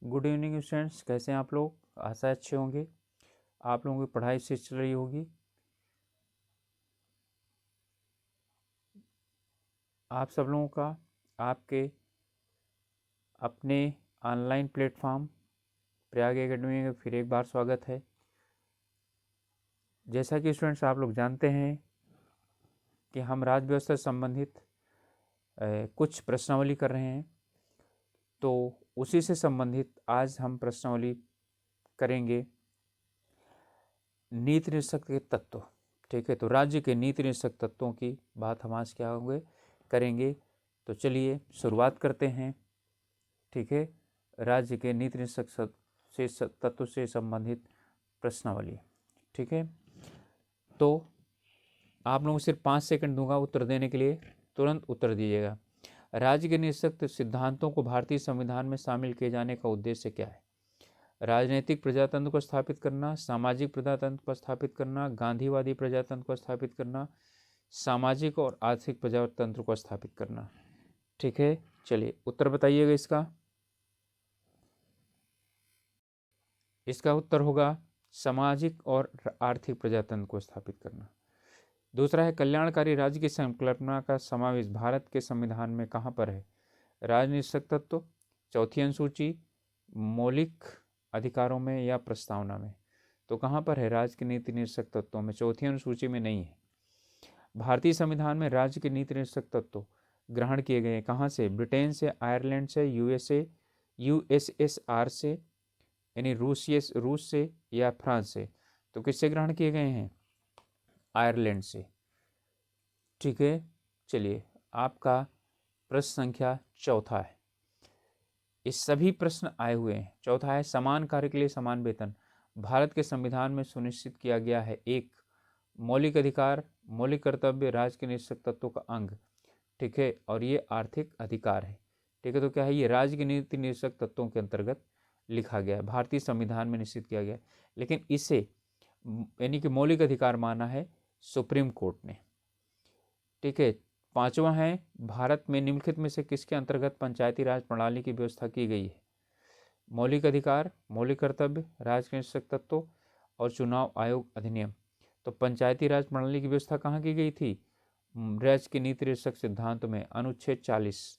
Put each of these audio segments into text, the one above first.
Good evening students, कैसे हैं आप लोग। आशा है अच्छे होंगे। आप लोगों की पढ़ाई से चल रही होगी। आप सब लोगों का आपके अपने ऑनलाइन प्लेटफॉर्म प्रयाग एकेडमी में फिर एक बार स्वागत है। जैसा कि स्टूडेंट्स आप लोग जानते हैं कि हम राज्य व्यवस्था से संबंधित कुछ प्रश्नावली कर रहे हैं, तो उसी से संबंधित आज हम प्रश्नावली करेंगे नीति निरीक्षक के तत्व। ठीक है, तो राज्य के नीति निरीक्षक तत्वों की बात हम आज क्या होंगे करेंगे। तो चलिए शुरुआत करते हैं। ठीक है, राज्य के नीति निरीक्षक से तत्व से संबंधित प्रश्नावली। ठीक है, तो आप लोगों को सिर्फ 5 सेकंड दूंगा उत्तर देने के लिए, तुरंत उत्तर दीजिएगा। राज्य के निरीक्षक सिद्धांतों को भारतीय संविधान में शामिल किए जाने का उद्देश्य क्या है। राजनीतिक प्रजातंत्र को स्थापित करना, सामाजिक प्रजातंत्र को स्थापित करना, गांधीवादी प्रजातंत्र को स्थापित करना, सामाजिक और आर्थिक प्रजातंत्र को स्थापित करना। ठीक है, चलिए उत्तर बताइएगा इसका। इसका उत्तर होगा सामाजिक और आर्थिक प्रजातंत्र को स्थापित करना। दूसरा है कल्याणकारी राज्य की संकल्पना का समावेश भारत के संविधान में कहाँ पर है। राजनीतिक तत्व, चौथी अनुसूची, मौलिक अधिकारों में या प्रस्तावना में। तो कहाँ पर है राज्य के नीति निरीक्षक तत्वों में, चौथी अनुसूची में नहीं है। भारतीय संविधान में राज्य के नीति निरीक्षक तत्व ग्रहण किए गए कहाँ से, ब्रिटेन से, आयरलैंड से, यूएसएसआर से यानी रूस से या फ्रांस से। तो किससे ग्रहण किए गए हैं, आयरलैंड से। ठीक है, चलिए आपका प्रश्न संख्या चौथा है। इस सभी प्रश्न आए हुए हैं। चौथा है समान कार्य के लिए समान वेतन भारत के संविधान में सुनिश्चित किया गया है। एक मौलिक अधिकार, मौलिक कर्तव्य, राज्य के निरीक्षक तत्वों का अंग। ठीक है, और ये आर्थिक अधिकार है। ठीक है, तो क्या है, ये राज्य के नीति निरीक्षक तत्वों के अंतर्गत लिखा गया है, भारतीय संविधान में निश्चित किया गया है। लेकिन इसे यानी कि मौलिक अधिकार माना है सुप्रीम कोर्ट ने। ठीक है, पांचवा है भारत में निम्नलिखित में से किसके अंतर्गत पंचायती राज प्रणाली की व्यवस्था की गई है। मौलिक अधिकार, मौलिक कर्तव्य, राज्य के निरीक्षक तत्व और चुनाव आयोग अधिनियम। तो पंचायती राज प्रणाली की व्यवस्था कहाँ की गई थी, राज्य के नीति निरीक्षक सिद्धांत में, अनुच्छेद 40।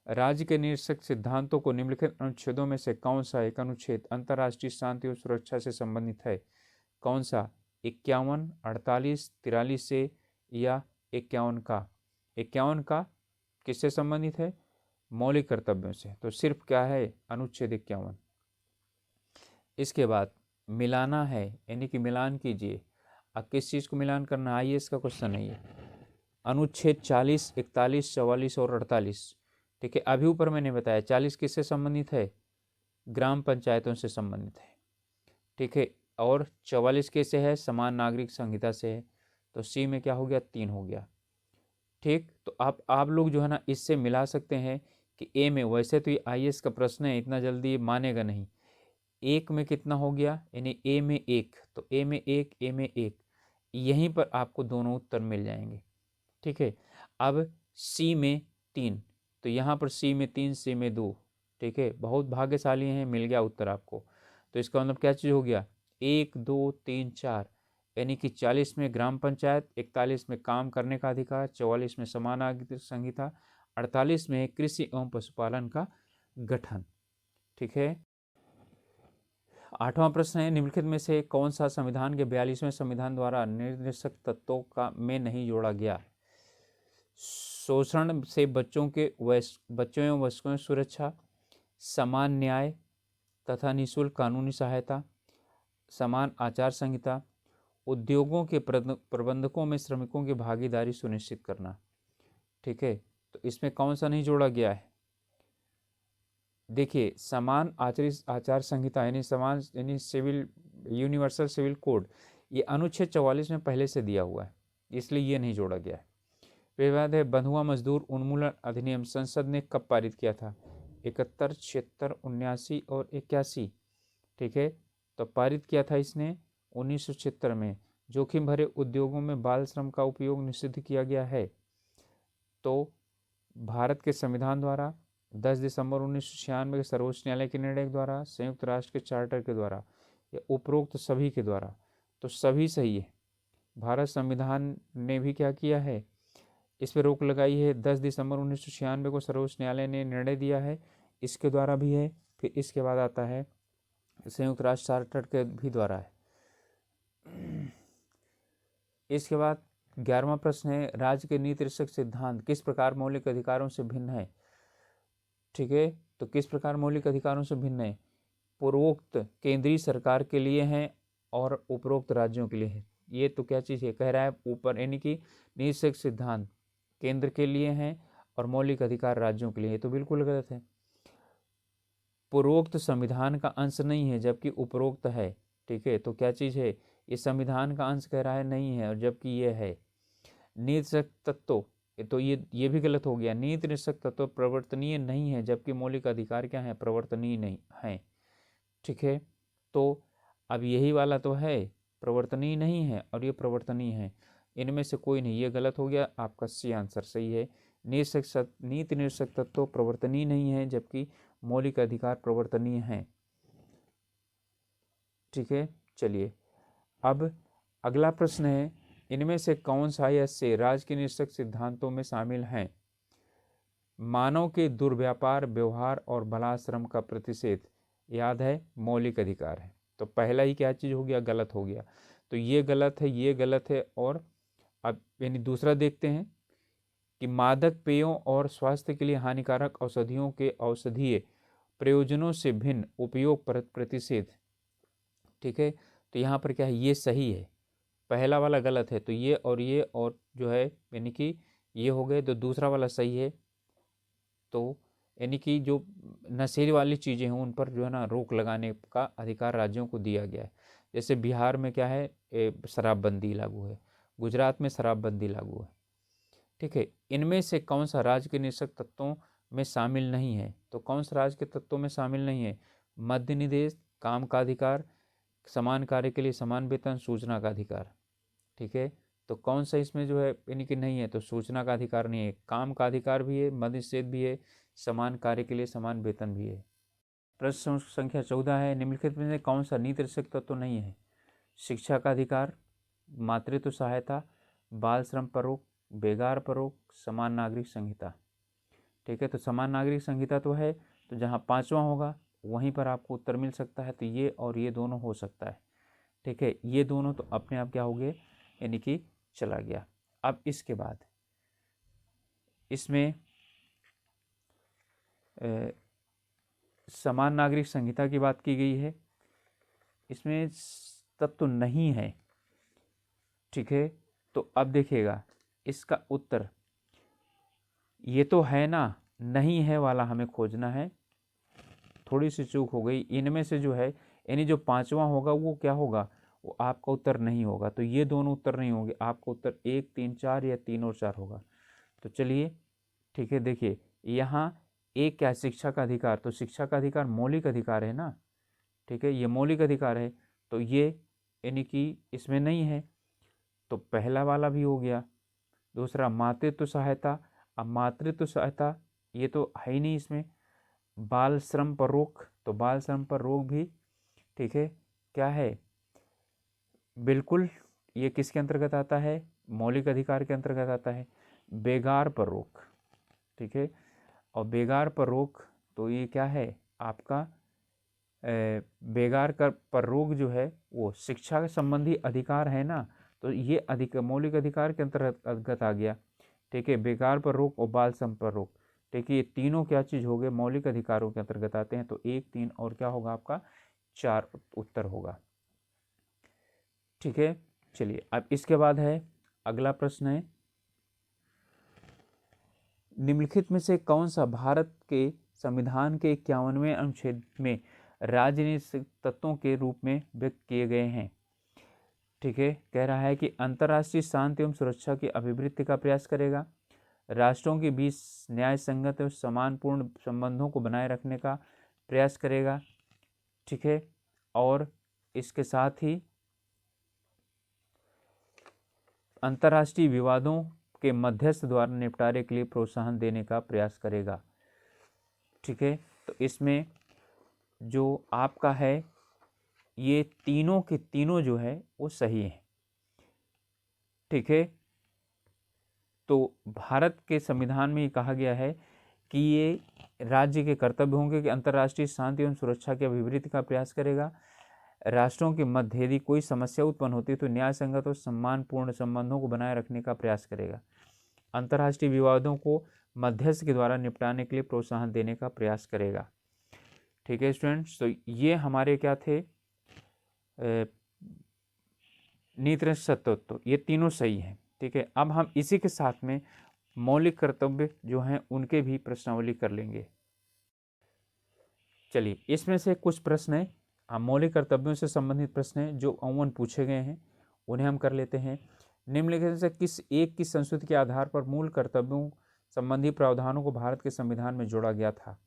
राज्य के निरीक्षक सिद्धांतों को निम्नलिखित अनुच्छेदों में से कौन सा एक अनुच्छेद अंतर्राष्ट्रीय शांति और सुरक्षा से संबंधित है। कौन सा, 51, 48, 43 से या 51 का। 51 का किससे संबंधित है, मौलिक कर्तव्यों से। तो सिर्फ क्या है, अनुच्छेद 51। इसके बाद मिलाना है, यानी कि मिलान कीजिए। अब किस चीज़ को मिलान करना, आइए इसका क्वेश्चन है ये। अनुच्छेद 40, 41, 44 और 48। ठीक है, अभी ऊपर मैंने बताया 40 किससे संबंधित है, ग्राम पंचायतों से संबंधित है। ठीक है, और 44 कैसे है, समान नागरिक संहिता से है। तो सी में क्या हो गया, 3 हो गया। ठीक, तो आप लोग जो है ना इससे मिला सकते हैं कि ए में, वैसे तो ये आईएएस का प्रश्न है, इतना जल्दी मानेगा नहीं। एक में कितना हो गया, यानी ए में 1, तो ए में 1, ए में 1, यहीं पर आपको दोनों उत्तर मिल जाएंगे। ठीक है, अब सी में 3, तो यहाँ पर सी में 3, सी में 2। ठीक है, बहुत भाग्यशाली हैं, मिल गया उत्तर आपको। तो इसका मतलब क्या चीज़ हो गया, 1, 2, 3, 4, यानी कि 40 में ग्राम पंचायत, 41 में काम करने का अधिकार, 44 में समान नागरिक संहिता, 48 में कृषि एवं पशुपालन का गठन। ठीक है, 8वां प्रश्न है निम्नलिखित में से कौन सा संविधान के 42वें संविधान द्वारा निर्देशक तत्वों का में नहीं जोड़ा गया। शोषण से बच्चों एवं वयस्कों की सुरक्षा, समान न्याय तथा निःशुल्क कानूनी सहायता, समान आचार संहिता, उद्योगों के प्रबंधकों में श्रमिकों की भागीदारी सुनिश्चित करना। ठीक है, तो इसमें कौन सा नहीं जोड़ा गया है। देखिए, समान आचार संहिता यानी सिविल यूनिवर्सल सिविल कोड, ये अनुच्छेद 44 में पहले से दिया हुआ है, इसलिए ये नहीं जोड़ा गया है। फिर बाद है बंधुआ मजदूर उन्मूलन अधिनियम संसद ने कब पारित किया था, 71, 76, 79 और 81। ठीक है, तो पारित किया था इसने 1976 में। जोखिम भरे उद्योगों में बाल श्रम का उपयोग निषिद्ध किया गया है। तो भारत के संविधान द्वारा 10 दिसंबर 1996 के सर्वोच्च न्यायालय के निर्णय के द्वारा, संयुक्त राष्ट्र के चार्टर के द्वारा, या उपरोक्त सभी के द्वारा। तो सभी सही है। भारत संविधान ने भी क्या किया है, इस पर रोक लगाई है। 10 दिसंबर 1996 को सर्वोच्च न्यायालय ने निर्णय दिया है, इसके द्वारा भी है। फिर इसके बाद आता है संयुक्त राष्ट्र चार्टर के भी द्वारा है। इसके बाद 11वां प्रश्न है, राज्य के नीति निरपेक्ष सिद्धांत किस प्रकार मौलिक अधिकारों से भिन्न है। ठीक है, तो किस प्रकार मौलिक अधिकारों से भिन्न है, पूर्वोक्त केंद्रीय सरकार के लिए है और उपरोक्त राज्यों के लिए है। ये तो क्या चीज़ है, कह रहा है ऊपर, यानी कि नीति निरपेक्ष सिद्धांत केंद्र के लिए हैं और मौलिक अधिकार राज्यों के लिए, तो बिल्कुल गलत है। पूर्वोक्त संविधान का अंश नहीं है जबकि उपरोक्त है। ठीक है, तो क्या चीज़ है, ये संविधान का अंश कह रहा है नहीं है, और जबकि ये है। नीति निरपेक्ष तत्व, तो ये भी गलत हो गया। नीति निरपेक्ष तत्व प्रवर्तनीय नहीं है जबकि मौलिक अधिकार क्या है, प्रवर्तनीय नहीं है। ठीक है, तो अब यही वाला तो है, प्रवर्तनीय नहीं है और ये प्रवर्तनीय है, इनमें से कोई नहीं, ये गलत हो गया। आपका सी आंसर सही है। नीति निरपेक्ष तत्व प्रवर्तनीय नहीं है जबकि मौलिक अधिकार प्रवर्तनीय हैं। ठीक है, चलिए अब अगला प्रश्न है, इनमें से कौन सा या से राज्य के निरपेक्ष सिद्धांतों में शामिल हैं। मानव के दुर्व्यापार व्यवहार और बलाश्रम का प्रतिषेध, याद है, मौलिक अधिकार है। तो पहला ही क्या चीज़ हो गया, गलत हो गया। तो ये गलत है, ये गलत है। और अब यानी दूसरा देखते हैं कि मादक पेयों और स्वास्थ्य के लिए हानिकारक औषधियों के औषधीय प्रयोजनों से भिन्न उपयोग पर प्रतिषेध। ठीक है, तो यहाँ पर क्या है, ये सही है, पहला वाला गलत है। तो ये और जो है यानी कि ये हो गए, तो दूसरा वाला सही है। तो यानी कि जो नशेली वाली चीज़ें हैं उन पर जो है ना रोक लगाने का अधिकार राज्यों को दिया गया है। जैसे बिहार में क्या है, शराबबंदी लागू है, गुजरात में शराबबंदी लागू है। ठीक है, इनमें से कौन सा राज्य के निरपेक्ष तत्वों में शामिल नहीं है। तो कौन सा राज्य के तत्वों में शामिल नहीं है, मद्य निषेध, काम का अधिकार, समान कार्य के लिए समान वेतन, सूचना का अधिकार। ठीक है, तो कौन सा इसमें जो है यानी कि नहीं है, तो सूचना का अधिकार नहीं है, काम का अधिकार भी है, मद्य निषेध भी है, समान कार्य के लिए समान वेतन भी है। प्रश्न संख्या 14 है, निम्नलिखित में से कौन सा नीति निरपेक्ष तत्व नहीं है। शिक्षा का अधिकार, मातृत्व सहायता, बाल श्रम पर रोक, बेगार पर रोक, समान नागरिक संहिता। ठीक है, तो समान नागरिक संहिता तो है, तो जहाँ पांचवा होगा वहीं पर आपको उत्तर मिल सकता है। तो ये और ये दोनों हो सकता है। ठीक है, ये दोनों तो अपने आप क्या हो गए, यानी कि चला गया। अब इसके बाद इसमें समान नागरिक संहिता की बात की गई है, इसमें तत्व नहीं है। ठीक है, तो अब देखिएगा इसका उत्तर, ये तो है ना, नहीं है वाला हमें खोजना है। थोड़ी सी चूक हो गई, इनमें से जो है यानी जो पांचवा होगा वो क्या होगा, वो आपका उत्तर नहीं होगा। तो ये दोनों उत्तर नहीं होंगे, आपका उत्तर 1, 3, 4 या 3 और 4 होगा। तो चलिए ठीक है, देखिए यहाँ एक क्या, शिक्षा का अधिकार, तो शिक्षा का अधिकार मौलिक अधिकार है ना। ठीक है, ये मौलिक अधिकार है, तो ये यानी कि इसमें नहीं है, तो पहला वाला भी हो गया। दूसरा मातृत्व सहायता, अब मातृत्व सहायता ये तो है ही नहीं इसमें। बाल श्रम पर रोक, तो बाल श्रम पर रोक भी ठीक है क्या है, बिल्कुल ये किसके अंतर्गत आता है, मौलिक अधिकार के अंतर्गत आता है। बेगार पर रोक, ठीक है, और बेगार पर रोक तो ये क्या है आपका, बेगार कर पर रोक जो है वो शिक्षा संबंधी अधिकार है ना, तो ये मौलिक अधिकार के अंतर्गत आ गया। ठीक है, बेगार पर रोक और बाल श्रम पर रोक, ठीक है, ये तीनों क्या चीज़ हो गए, मौलिक अधिकारों के अंतर्गत आते हैं। तो 1, 3 और क्या होगा आपका 4 उत्तर होगा। ठीक है, चलिए अब इसके बाद है अगला प्रश्न है, निम्नलिखित में से कौन सा भारत के संविधान के 51वें अनुच्छेद में राजनीतिक तत्वों के रूप में व्यक्त किए गए हैं। ठीक है, कह रहा है कि अंतर्राष्ट्रीय शांति एवं सुरक्षा की अभिवृद्धि का प्रयास करेगा, राष्ट्रों के बीच न्याय संगत एवं समानपूर्ण संबंधों को बनाए रखने का प्रयास करेगा। ठीक है, और इसके साथ ही अंतर्राष्ट्रीय विवादों के मध्यस्थ द्वारा निपटारे के लिए प्रोत्साहन देने का प्रयास करेगा। ठीक है, तो इसमें जो आपका है ये तीनों के तीनों जो है वो सही है। ठीक है, तो भारत के संविधान में ये कहा गया है कि ये राज्य के कर्तव्य होंगे कि अंतर्राष्ट्रीय शांति एवं सुरक्षा की अभिवृद्धि का प्रयास करेगा। राष्ट्रों के मध्य यदि कोई समस्या उत्पन्न होती है तो न्याय संगत और सम्मानपूर्ण संबंधों को बनाए रखने का प्रयास करेगा। अंतर्राष्ट्रीय विवादों को मध्यस्थ के द्वारा निपटाने के लिए प्रोत्साहन देने का प्रयास करेगा। ठीक है स्टूडेंट्स, तो ये हमारे क्या थे, नीति सत्व, ये तीनों सही हैं। ठीक है, अब हम इसी के साथ में मौलिक कर्तव्य जो हैं उनके भी प्रश्नावली कर लेंगे। चलिए, इसमें से कुछ प्रश्न हैं मौलिक कर्तव्यों से संबंधित प्रश्न हैं जो अमूमन पूछे गए हैं, उन्हें हम कर लेते हैं। निम्नलिखित से किस एक की संस्कृति के आधार पर मूल कर्तव्यों संबंधी प्रावधानों को भारत के संविधान में जोड़ा गया था?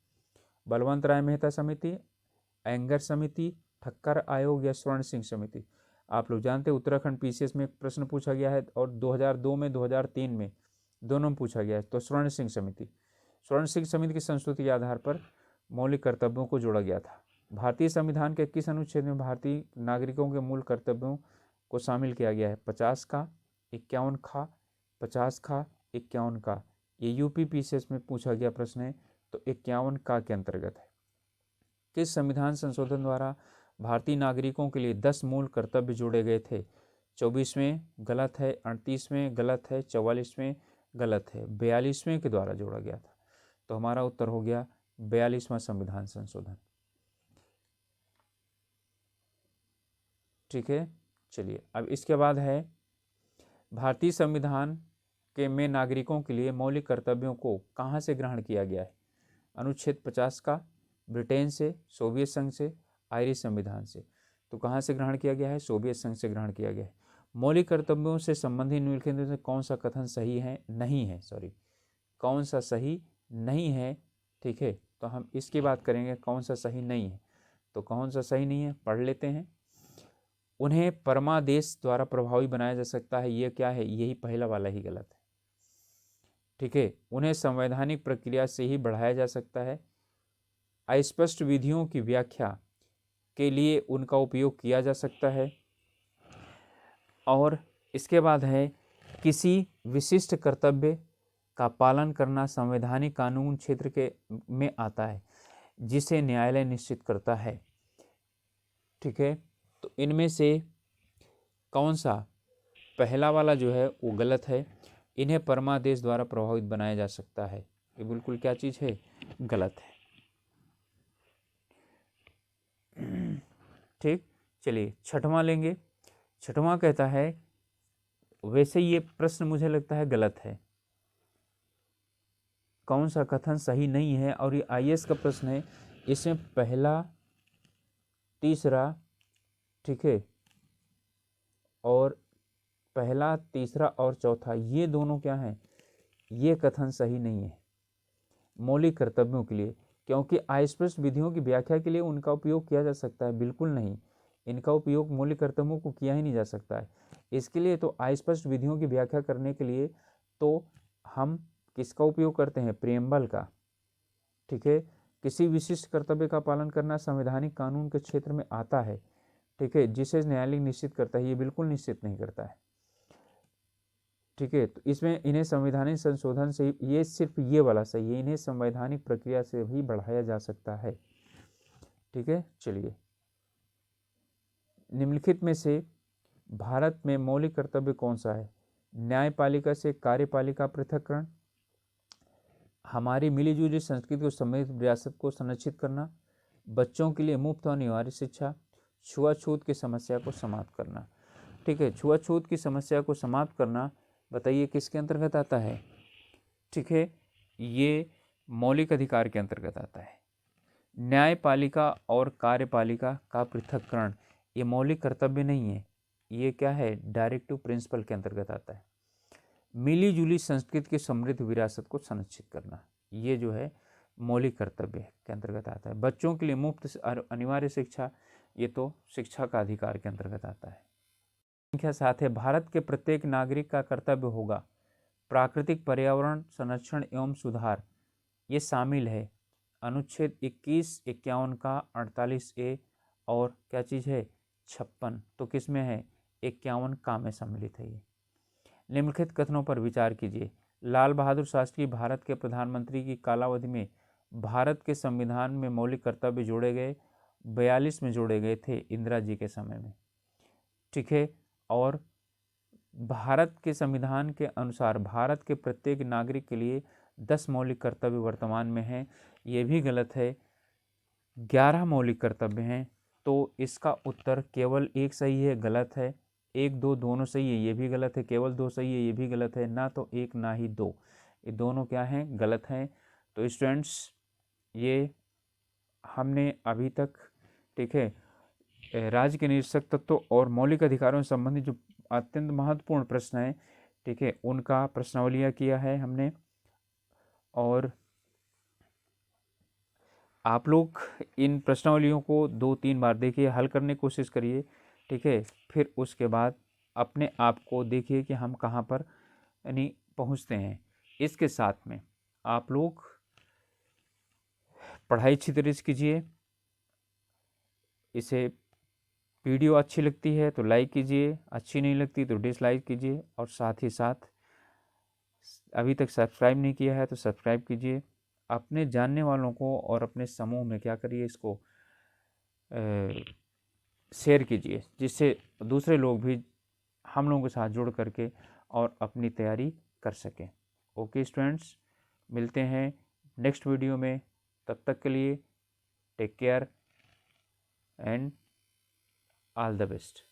बलवंत राय मेहता समिति, एंगर समिति, ठक्कर आयोग या स्वर्ण सिंह समिति? आप लोग जानते हैं उत्तराखंड पीसीएस में प्रश्न पूछा गया है और 2002 में 2003 में दोनों में पूछा गया है। तो स्वर्ण सिंह समिति, स्वर्ण सिंह समिति की संस्कृति के आधार पर मौलिक कर्तव्यों को जोड़ा गया था। भारतीय संविधान के किस अनुच्छेद में भारतीय नागरिकों के मूल कर्तव्यों को शामिल किया गया है? 50 का, 51 का, 50 का, 51 का? ये यूपी पीसीएस में पूछा गया प्रश्न है, तो 51 का के अंतर्गत है। किस संविधान संशोधन द्वारा भारतीय नागरिकों के लिए 10 मूल कर्तव्य जोड़े गए थे? 24वें गलत है, 38वें गलत है, 44वें गलत है, 42वें के द्वारा जोड़ा गया था। तो हमारा उत्तर हो गया 42वां संविधान संशोधन। ठीक है, चलिए अब इसके बाद है भारतीय संविधान के में नागरिकों के लिए मौलिक कर्तव्यों को कहाँ से ग्रहण किया गया है? अनुच्छेद 50 का, ब्रिटेन से, सोवियत संघ से, आयरिश संविधान से? तो कहाँ से ग्रहण किया गया है? सोवियत संघ से ग्रहण किया गया है। मौलिक कर्तव्यों से संबंधित निम्नलिखित में से कौन सा कथन सही है, नहीं है, कौन सा सही नहीं है? ठीक है, तो हम इसकी बात करेंगे कौन सा सही नहीं है। तो कौन सा सही नहीं है पढ़ लेते हैं। उन्हें परमादेश द्वारा प्रभावी बनाया जा सकता है, ये क्या है? यही पहला वाला ही गलत है। ठीक है, उन्हें संवैधानिक प्रक्रिया से ही बढ़ाया जा सकता है। अस्पष्ट विधियों की व्याख्या के लिए उनका उपयोग किया जा सकता है। और इसके बाद है किसी विशिष्ट कर्तव्य का पालन करना संवैधानिक कानून क्षेत्र के में आता है जिसे न्यायालय निश्चित करता है। ठीक है, तो इनमें से कौन सा पहला वाला जो है वो गलत है? इन्हें परमादेश द्वारा प्रभावित बनाया जा सकता है, ये बिल्कुल क्या चीज़ है? गलत है। ठीक, चलिए छठवां लेंगे। छठवां कहता है, वैसे ये प्रश्न मुझे लगता है गलत है, कौन सा कथन सही नहीं है? और ये आईएएस का प्रश्न है, इसमें पहला, तीसरा, ठीक है, और पहला, तीसरा और चौथा ये दोनों क्या हैं? ये कथन सही नहीं है मौलिक कर्तव्यों के लिए, क्योंकि अस्पष्ट विधियों की व्याख्या के लिए उनका उपयोग किया जा सकता है, बिल्कुल नहीं, इनका उपयोग मौलिक कर्तव्यों को किया ही नहीं जा सकता है। इसके लिए तो अस्पष्ट विधियों की व्याख्या करने के लिए तो हम किसका उपयोग करते हैं? प्रियम्बल का। ठीक है, किसी विशिष्ट कर्तव्य का पालन करना संवैधानिक कानून के क्षेत्र में आता है, ठीक है, जिसे न्यायालय निश्चित करता है, ये बिल्कुल निश्चित नहीं करता है। ठीक है, तो इसमें इन्हें संवैधानिक संशोधन से, ये सिर्फ ये वाला सही है, इन्हें संवैधानिक प्रक्रिया से भी बढ़ाया जा सकता है। ठीक है, चलिए निम्नलिखित में से भारत में मौलिक कर्तव्य कौन सा है? न्यायपालिका से कार्यपालिका पृथक्करण, हमारी मिलीजुली संस्कृति को समृद्ध विरासत को संरक्षित करना, बच्चों के लिए मुफ्त और अनिवार्य शिक्षा, छुआछूत की समस्या को समाप्त करना। ठीक है, छुआछूत की समस्या को समाप्त करना बताइए किसके अंतर्गत आता है? ठीक है, ये मौलिक अधिकार के अंतर्गत आता है। न्यायपालिका और कार्यपालिका का पृथक्करण ये मौलिक कर्तव्य नहीं है, ये क्या है? डायरेक्टिव प्रिंसिपल के अंतर्गत आता है। मिली जुली संस्कृति की समृद्ध विरासत को संरक्षित करना, ये जो है मौलिक कर्तव्य के अंतर्गत आता है। बच्चों के लिए मुफ्त अनिवार्य शिक्षा, ये तो शिक्षा का अधिकार के अंतर्गत आता है। संख्या 7 है, भारत के प्रत्येक नागरिक का कर्तव्य होगा प्राकृतिक पर्यावरण संरक्षण एवं सुधार, ये शामिल है अनुच्छेद 21, 51 का 48A और क्या चीज़ है 56, तो किस में है 51 का में सम्मिलित है ये। निम्नलिखित कथनों पर विचार कीजिए। लाल बहादुर शास्त्री भारत के प्रधानमंत्री की कालावधि में भारत के संविधान में मौलिक कर्तव्य जोड़े गए 42 में जोड़े गए थे इंदिरा जी के समय में, ठीक है। और भारत के संविधान के अनुसार भारत के प्रत्येक नागरिक के लिए 10 मौलिक कर्तव्य वर्तमान में हैं, ये भी गलत है। 11 मौलिक कर्तव्य हैं, तो इसका उत्तर केवल एक सही है, गलत है। 1, 2 दोनों सही है, ये भी गलत है। केवल 2 सही है, ये भी गलत है। ना तो 1 ना ही 2, ये दोनों क्या हैं, गलत हैं। तो स्टूडेंट्स ये हमने अभी तक, ठीक है, राज्य के निरीक्षक तत्व और मौलिक अधिकारों से संबंधित जो अत्यंत महत्वपूर्ण प्रश्न है, ठीक है, उनका प्रश्नावलियाँ किया है हमने। और आप लोग इन प्रश्नावलियों को 2-3 बार देखिए, हल करने की कोशिश करिए, ठीक है। फिर उसके बाद अपने आप को देखिए कि हम कहाँ पर यानी पहुँचते हैं। इसके साथ में आप लोग पढ़ाई अच्छी तरह से कीजिए। इसे वीडियो अच्छी लगती है तो लाइक कीजिए, अच्छी नहीं लगती तो डिसलाइक कीजिए, और साथ ही साथ अभी तक सब्सक्राइब नहीं किया है तो सब्सक्राइब कीजिए। अपने जानने वालों को और अपने समूह में क्या करिए, इसको शेयर कीजिए, जिससे दूसरे लोग भी हम लोगों के साथ जुड़ करके और अपनी तैयारी कर सकें। ओके स्टूडेंट्स, मिलते हैं नेक्स्ट वीडियो में। तब तक के लिए take care and all the best.